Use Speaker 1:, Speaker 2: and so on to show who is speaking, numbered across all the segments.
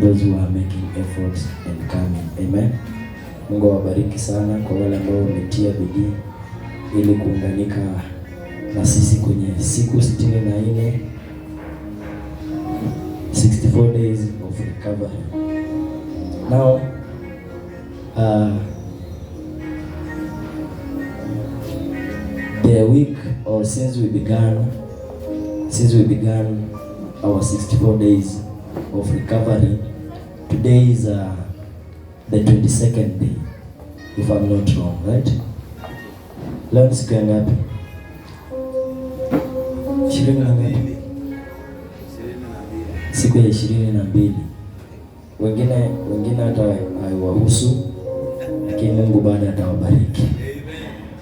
Speaker 1: those who are making efforts and coming. Amen. Mungu awabariki sana kwa wale ambao wametia bidii ili kuunganika na sisi kwenye siku 64, 64 days of recovery. Now, the week or since we began our 64 days of recovery, today is the 22nd day, if I'm not wrong, right? Leo siku ya ngapi? 22. Siku ya 22. Wengine hata haiwahusu, lakini Mungu bado atawabariki.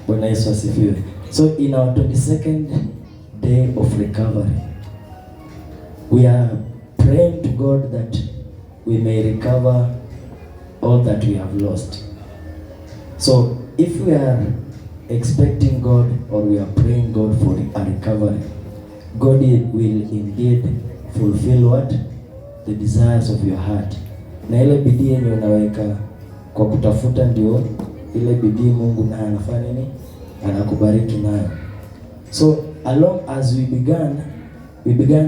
Speaker 1: Bwana Yesu asifiwe. So in our 22nd day of recovery, we are praying to God that we may recover all that we have lost. So if we are expecting God or we are praying God for a recovery, God will indeed fulfill what? The desires of your heart. Na ile bidii yenye unaweka kwa kutafuta, ndio ile bidii Mungu naye anafanya nini? Anakubariki nayo. So along as we began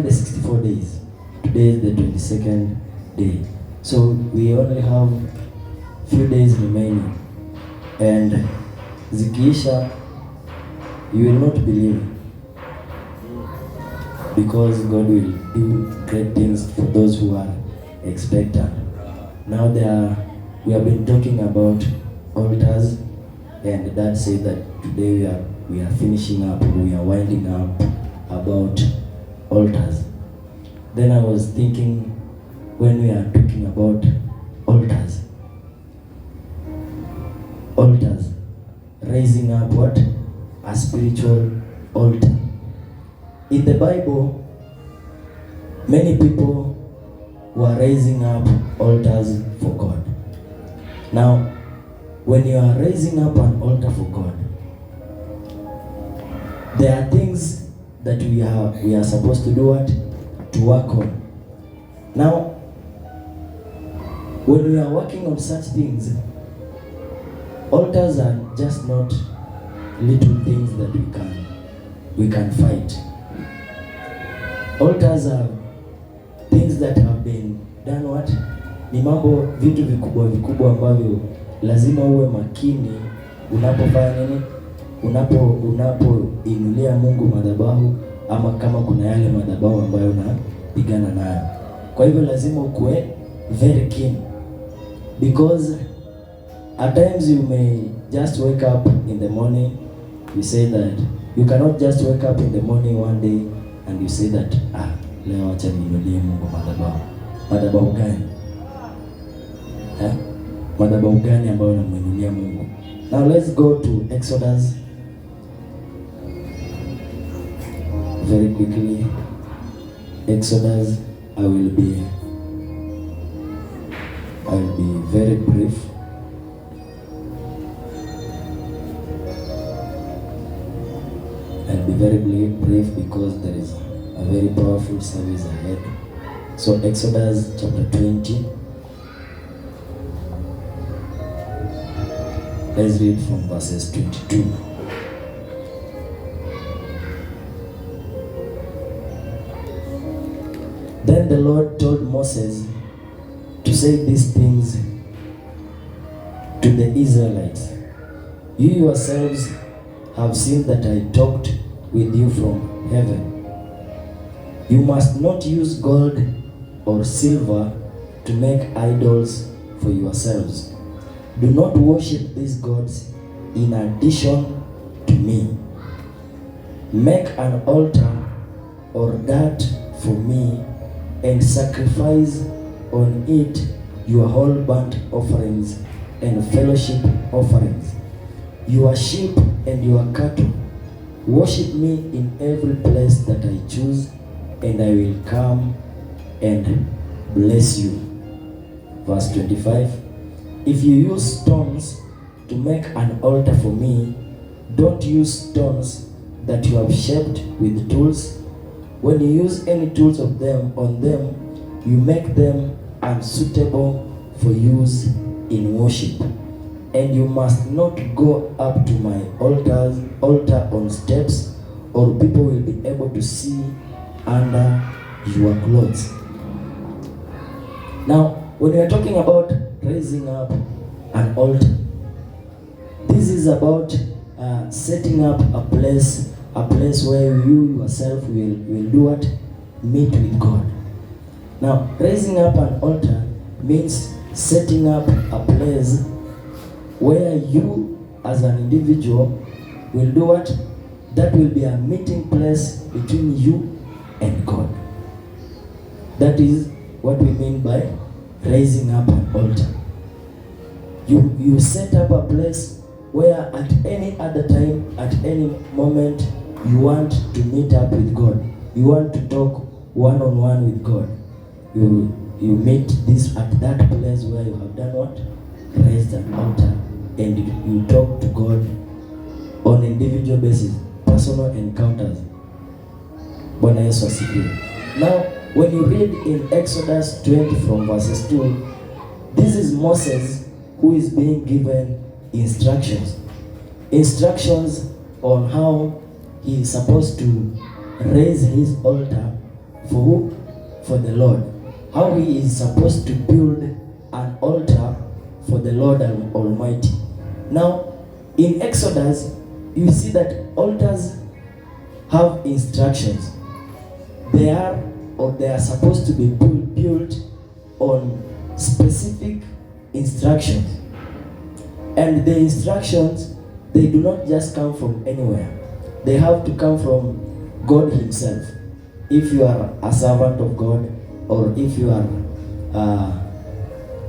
Speaker 1: the 64 days. Today is the 22nd day. So we only have few days remaining. And zikiisha, you will not believe, because God will do great things for those who are expectant. Now we have been talking about altars, and Dad said that today we are finishing up, we are winding up about altars. Then I was thinking, when we are talking about altars, raising up what? A spiritual altar. In the Bible, many people were raising up altars for God. Now, when you are raising up an altar for God, there are things that we are supposed to do what? To work on. Now, when we are working on such things, altars are just not little things that we can fight. Altars are things that have been done what? Ni mambo, vitu vikubwa ambavyo lazima uwe makini unapofanya nini? Unapoinulia Mungu madhabahu, ama kama kuna yale madhabahu ambayo unapigana nayo. Kwa hivyo lazima ukue very keen, because at times you may just wake up in the morning, you say that you cannot just wake up in the morning one day and you say that leo acha niinulie Mungu madhabahu. Madhabahu gani? Madhabahu gani ambayo unamuinulia Mungu? Now let's go to Exodus very quickly. Exodus, I will be very brief. I'll be very brief because there is a very powerful service ahead. So Exodus chapter 20. Let's read from verses 22. Then the Lord told Moses to say these things to the Israelites. You yourselves have seen that I talked with you from heaven. You must not use gold or silver to make idols for yourselves. Do not worship these gods in addition to me. Make an altar or that for me, and sacrifice on it your whole burnt offerings and fellowship offerings, your sheep and your cattle. Worship me in every place that I choose, and I will come and bless you. Verse 25. If you use stones to make an altar for me, don't use stones that you have shaped with tools. When you use any tools on them, you make them unsuitable for use in worship. And you must not go up to my altar on steps, or people will be able to see under your clothes. Now, when we are talking about raising up an altar, this is about setting up a place where you yourself will do what? Meet with God. Now, raising up an altar means setting up a place where you as an individual will do what? That will be a meeting place between you and God. That is what we mean by raising up an altar. You set up a place where at any other time, at any moment, you want to meet up with God. You want to talk one-on-one with God. You meet this at that place where you have done what? Raised an altar, and you talk to God on individual basis, personal encounters. Bwana Yesu asifiwe. Now, when you read in Exodus 20 from verses 2, this is Moses who is being given instructions on how he is supposed to raise his altar for who? For the Lord. How he is supposed to build an altar for the Lord Almighty. Now, in Exodus, you see that altars have instructions. They are supposed to be built on specific instructions. And the instructions, they do not just come from anywhere. They have to come from God Himself. If you are a servant of God, or if you are a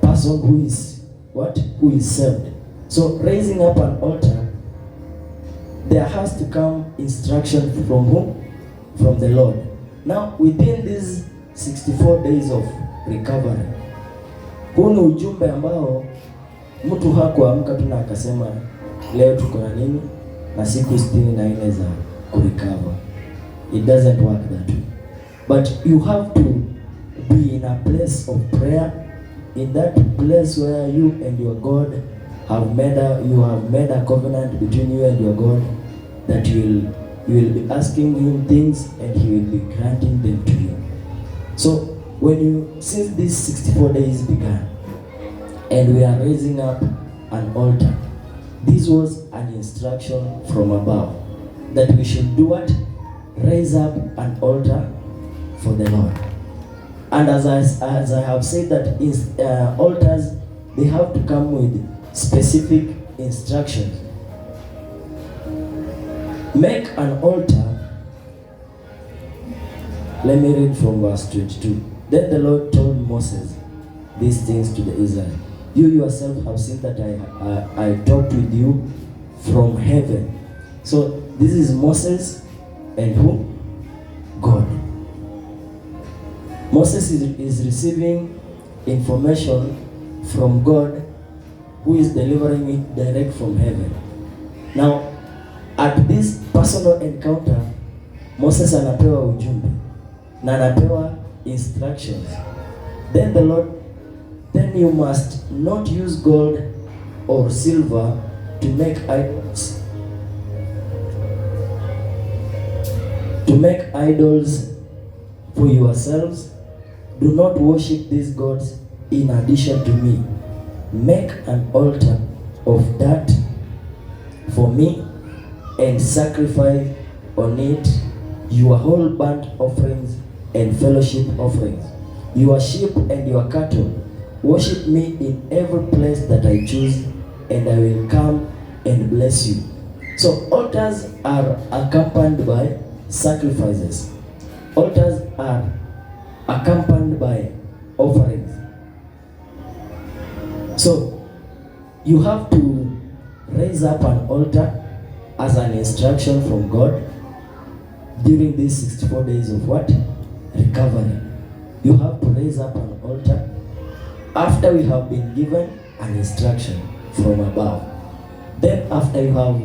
Speaker 1: person who is what? Who is saved. So raising up an altar, there has to come instruction from whom? From the Lord. Now, within these 64 days of recovery, huu ni ujumbe ambao mtu hakuamka tu na akasema leo tuko na nini na siku 64 za kurecover. It doesn't work that way. But you have to be in a place of prayer, in that place where you and your God have made a covenant between you and your God, that you will be asking Him things and He will be granting them to you. So since these 64 days began and we are raising up an altar, this was an instruction from above that we should do what? Raise up an altar for the Lord. And as I have said that altars, they have to come with specific instructions. Make an altar. Let me read from verse 22. Then the Lord told Moses these things to the Israelites. You yourself have seen that I talked with you from heaven. So this is Moses and who? God. Moses is receiving information from God, who is delivering it direct from heaven. Now, at this personal encounter, Moses anapewa ujumbe na anapewa instructions. Then the Lord, then you must not use gold or silver to make idols. To make idols for yourselves. Do not worship these gods in addition to me. Make an altar of that for me and sacrifice on it your whole burnt offerings and fellowship offerings, your sheep and your cattle. Worship me in every place that I choose, and I will come and bless you. So altars are accompanied by sacrifices. Altars are accompanied by offerings. So you have to raise up an altar as an instruction from God during these 64 days of what? Recovery. You have to raise up an altar after we have been given an instruction from above. Then after you have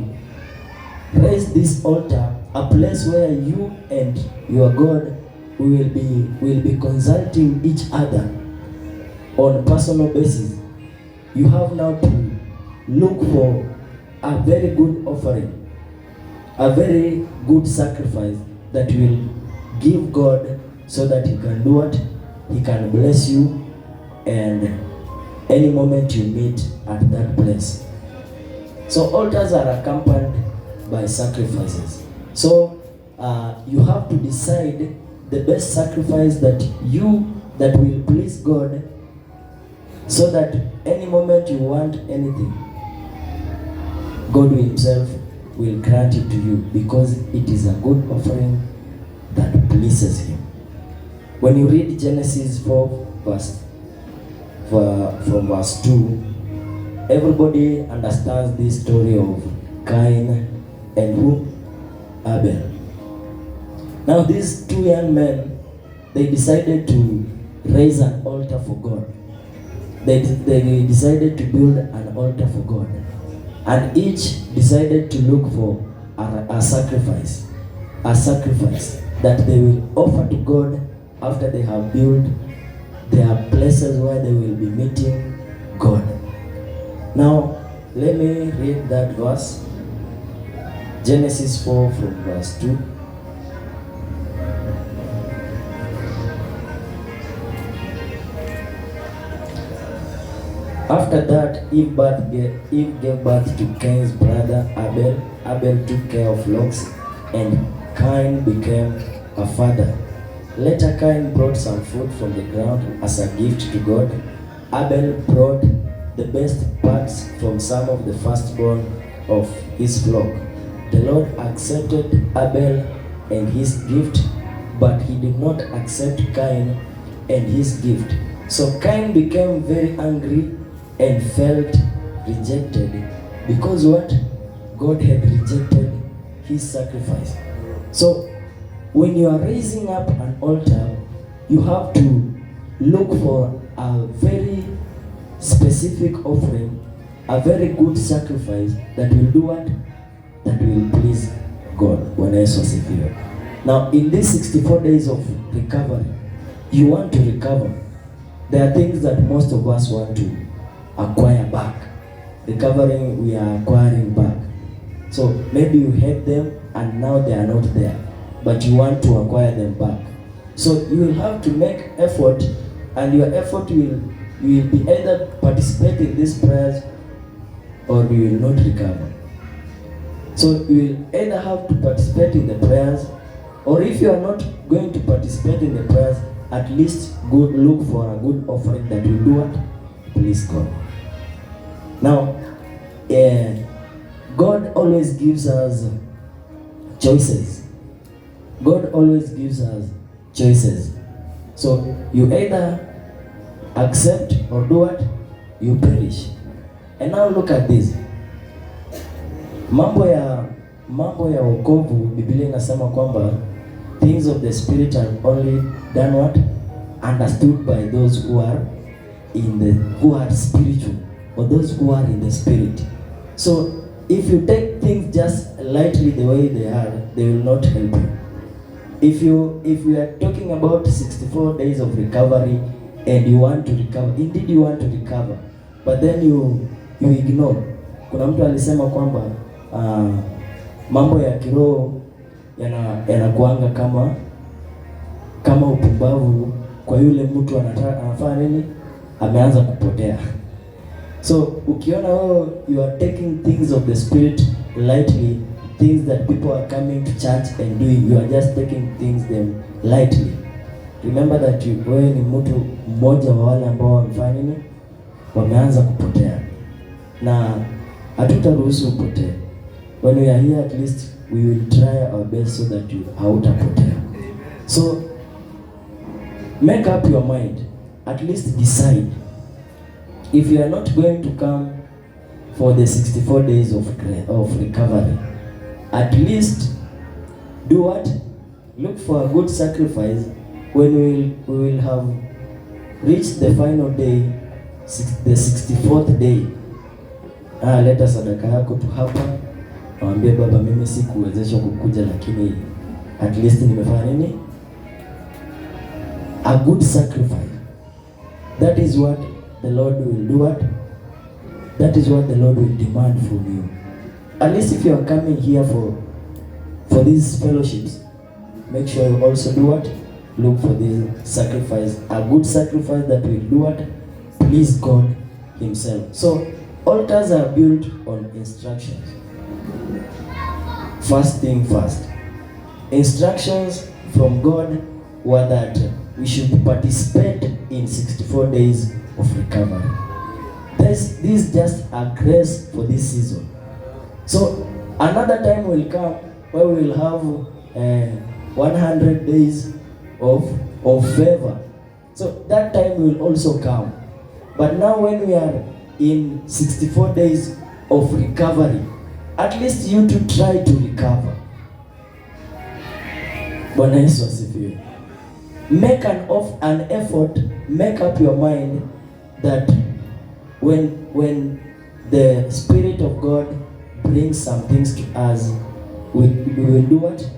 Speaker 1: raised this altar, a place where you and your God will be consulting each other on personal basis, you have now to look for a very good offering, a very good sacrifice that will give God, so that He can do what? He can bless you, and any moment you meet at that place. So altars are accompanied by sacrifices. So you have to decide the best sacrifice that will please God, so that any moment you want anything, God Himself will grant it to you, because it is a good offering that pleases Him. When you read Genesis 4 from verse 2, everybody understands this story of Cain and who? Abel. Now these two young men, they decided to raise an altar for God. They decided to build an altar for God. And each decided to look for a sacrifice that they will offer to God after they have built their places where they will be meeting God. Now, let me read that verse. Genesis 4 from verse 2. After that, Eve gave birth to Cain's brother Abel. Abel took care of flocks, and Cain became a father. Later, Cain brought some food from the ground as a gift to God. Abel brought the best parts from some of the firstborn of his flock. The Lord accepted Abel and his gift, but He did not accept Cain and his gift. So Cain became very angry and felt rejected, because what? God had rejected his sacrifice. So when you are raising up an altar, you have to look for a very specific offering, a very good sacrifice that will do what? That will please God. When I saw here. Now in these 64 days of recovery, you want to recover. There are things that most of us want to acquire back. Recovering, we are acquiring back. So maybe you had them and now they are not there, but you want to acquire them back. So you will have to make effort, and your effort will be either participate in these prayers or you will not recover. So you will either have to participate in the prayers, or if you are not going to participate in the prayers, at least go look for a good offering that will do what? Please God. Now, God always gives us choices. God always gives us choices. So you either accept or do what? You perish. And now look at this. Mambo ya wokovu, Biblia inasema kwamba things of the spirit are only done what? Understood by those who are spiritual, or those who are in the spirit. So if you take things just lightly the way they are, they will not help you. If we are talking about 64 days of recovery and you want to recover, indeed you want to recover, but then you ignore. Kuna mtu alisema kwamba mambo ya kiroho yanakuanga kama upumbavu kwa yule mtu anafanya nini? Ameanza kupotea. So ukiona you are taking things of the spirit lightly, things that people are coming to church and doing, you are just taking things them lightly. Remember that wewe ni mtu mmoja wa wale ambao wamefanya nini? Wameanza kupotea. Na hatutaruhusu upotee. When we are here, at least we will try our best so that you hautapotea. So make up your mind. At least decide. If you are not going to come for the 64 days of recovery, at least do what? Look for a good sacrifice. When we will have reached the final day, the 64th day. Leta sadaka yako tu hapa. Mwambie Baba, mimi sikuwezeshwa kukuja, lakini at least nimefanya nini? A good sacrifice that is what the Lord will do. What? That is what the Lord will demand from you. At least if you are coming here for these fellowships, make sure you also do what? Look for this sacrifice, a good sacrifice that will do what? Please God Himself. So altars are built on instructions. First thing first, instructions from God were that we should participate in 64 days of recovery. This is just a grace for this season. So another time will come where we will have 100 days of favor. So that time will also come. But now when we are in 64 days of recovery, at least you to try to recover. Bwana Yesu asifiwe. Make an effort, make up your mind that when the Spirit of God brings some things to us, we will do what?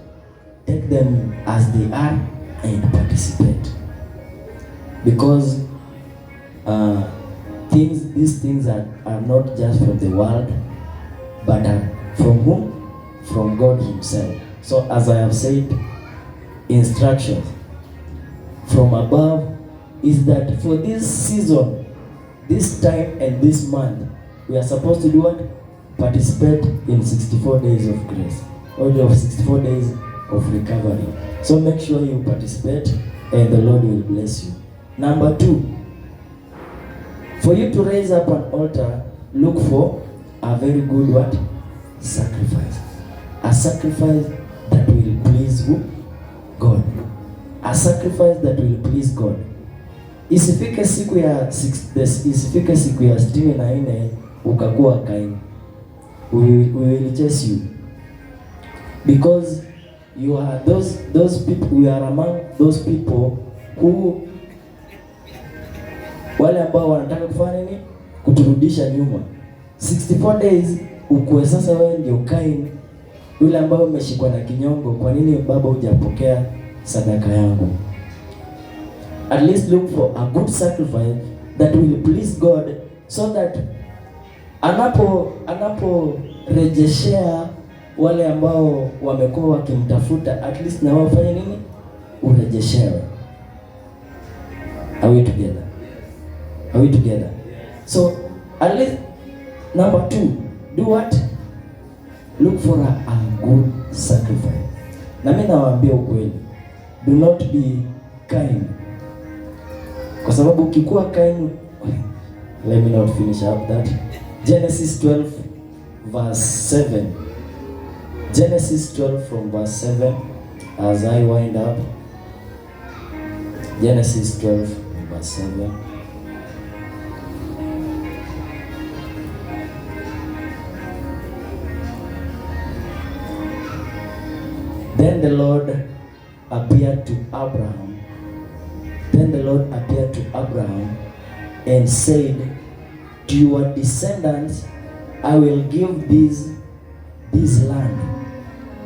Speaker 1: Take them as they are and participate. Because these things are not just from the world, but are from whom? From God Himself. So as I have said, instructions from above is that for this season, this time and this month, we are supposed to do what? Participate in 64 days of grace, or of 64 days of recovery. So make sure you participate and the Lord will bless you. Number 2, for you to raise up an altar, look for a very good what? Sacrifice. A sacrifice that will please who? God. A sacrifice that will please God. Isifike siku ya 64 ukakuwa Kaini. We will chase you. Because you are those people, we are among those people who wale ambao wanataka kufanya nini? Kuturudisha nyuma. 64 days ukuwe sasa wewe ndio Kaini, yule ambao umeshikwa na kinyongo. Kwa nini baba hujapokea sadaka yangu? At least look for a good sacrifice that will please God, so that anaporejeshea wale ambao wamekuwa wakimtafuta, at least na wao fanye nini? Urejeshewe. Are we together? Are we together? So at least number 2, do what? Look for a good sacrifice. Na mimi nawaambia ukweli, do not be kind. Kwa sababu ukikuwa kind, let me not finish up that. Genesis 12 verse 7. Genesis 12 from verse 7 as I wind up. Genesis 12 verse 7. Then the Lord appeared to Abraham. Then the Lord appeared to Abraham and said, to your descendants I will give this land.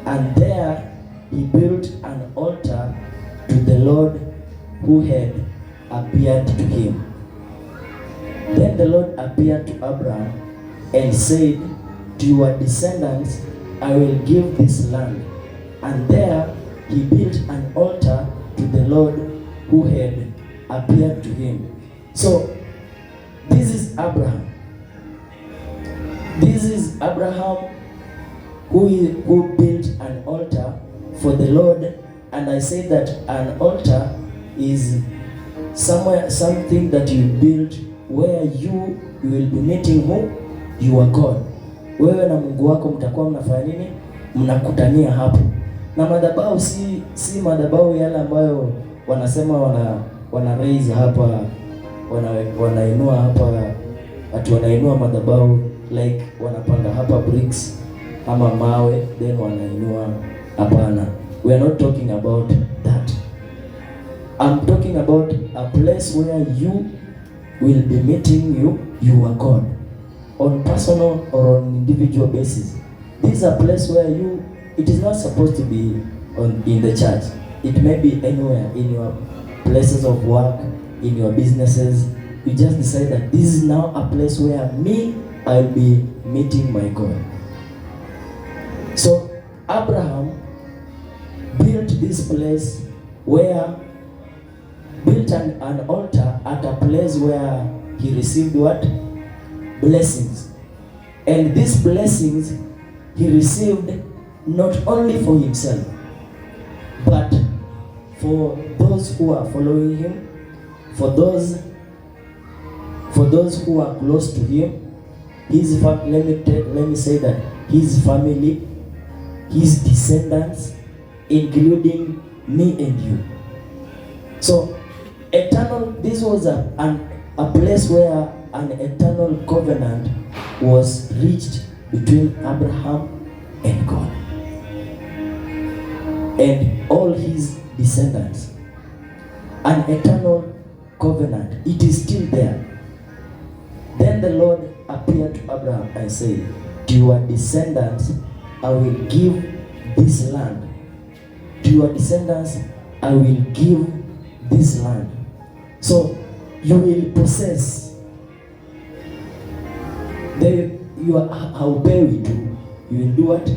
Speaker 1: And there he built an altar to the Lord who had appeared to him. Then the Lord appeared to Abraham and said, to your descendants I will give this land. And there he built an altar to the Lord who had appeared to him. So this is Abraham. This is Abraham who built an altar for the Lord. And I say that an altar is something that you build where you will be meeting who? Your God. Wewe na Mungu wako mtakuwa mnafanya nini? Mnakutania hapo. Na madhabahu si madhabahu yale ambayo wanasema wana raise hapa, wanainua hapa, wanainua madhabahu like wanapanga hapa bricks ama mawe then wanainua. Hapana, we are not talking about that. I'm talking about a place where you will be meeting your God on personal or on individual basis. This is a place where it is not supposed to be in the church. It may be anywhere, in your places of work, in your businesses, you just decide that this is now a place where I'll be meeting my God. So Abraham built this place built an altar at a place where he received what? Blessings. And these blessings he received not only for himself, but for those who are following him, for those who are close to him, let me say that his family, his descendants, including me and you. So this was a place where an eternal covenant was reached between Abraham and God and all his descendants. An eternal covenant, it is still there. Then the Lord appeared to Abraham and said, to your descendants I will give this land. To your descendants I will give this land. So you will possess. I will pay with you. You will do what?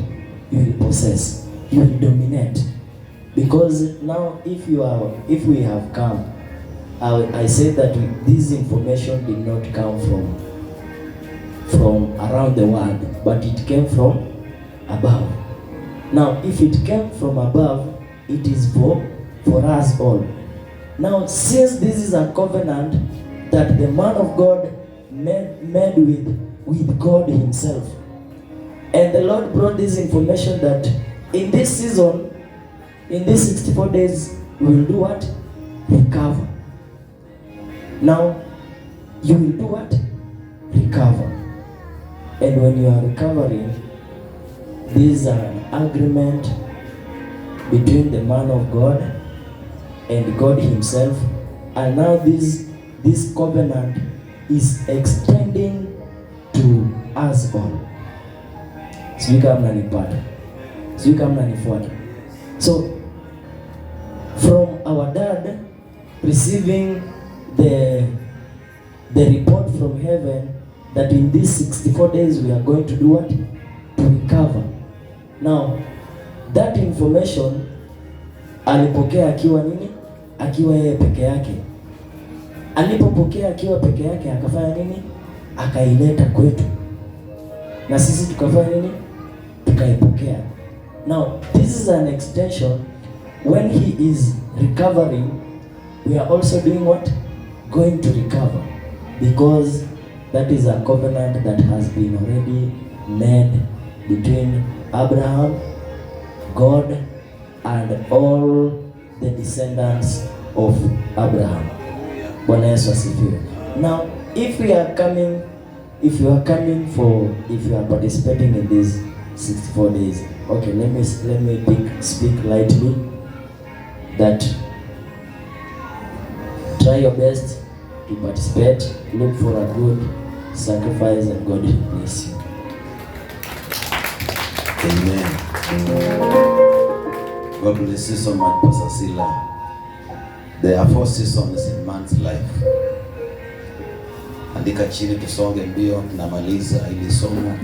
Speaker 1: You will possess. You will dominate. Because now if we have come, I said that this information did not come from around the world, but it came from above. Now if it came from above, it is for us all. Now since this is a covenant that the man of God made with God himself, and the Lord brought this information that in this season, in these 64 days, we will do what? Recover. Now, you will do what? Recover. And when you are recovering, this is an agreement between the man of God and God himself. And now this covenant is extending to us all. Sijui kama mnanipata. Sijui kama mnanifuata. So from our dad receiving the report from heaven that in these 64 days we are going to do what? To recover. Now that information alipokea akiwa nini? Akiwa yeye peke yake. Alipopokea akiwa peke yake akafanya nini? Akaileta kwetu. Na sisi tukafanya nini? Tukaipokea. Now this is an extension. When he is recovering, we are also doing what? Going to recover, because that is a covenant that has been already made between Abraham, God, and all the descendants of Abraham. Bwana Yesu asifiwe. Now, if you are participating in these 64 days, okay, let me speak lightly. That try your best to participate, look for a good sacrifice, and God will bless you.
Speaker 2: Amen. God bless you so much, Pastor Silas. There are 4 seasons in man's life. Andika chini tusonge mbio, tunamaliza ili somo.